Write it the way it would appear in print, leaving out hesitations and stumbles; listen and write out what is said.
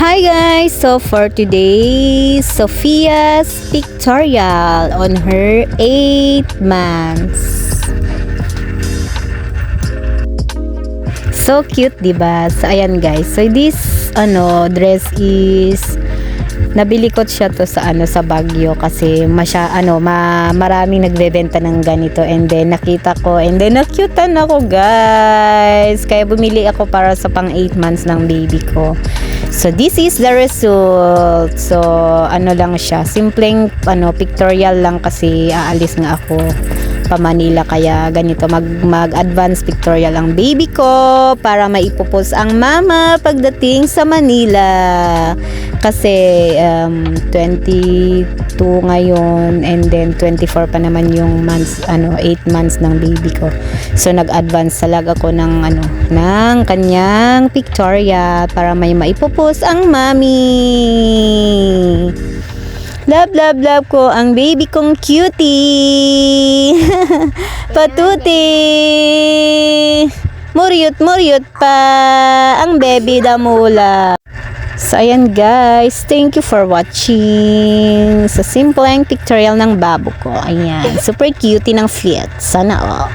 Hi guys! So for today, Sophia's pictorial on her 8 months. So cute, diba? So ayan guys. So this dress is nabili ko siya to sa sa Baguio kasi maraming nagbebenta ng ganito, and then nakita ko and then na-cutean ako guys, kaya bumili ako para sa pang 8 months ng baby ko. So this is the result. So lang siya, simpleng pictorial lang kasi aalis nga ako pa Manila, kaya ganito mag-advance pictorial ang baby ko para maipupos ang mama pagdating sa Manila. Kasi 22 ngayon and then 24 pa naman yung months 8 months ng baby ko. So nag-advance talaga ako ng kanyang pictorial para may maipupos ang mami. Love, love, love ko ang baby kong cutie. Patuti. Muryot, muryot pa ang baby damula. So ayan guys, thank you for watching sa simpleng pictorial ng babo ko. Ayan, super cutie ng fit. Sana all.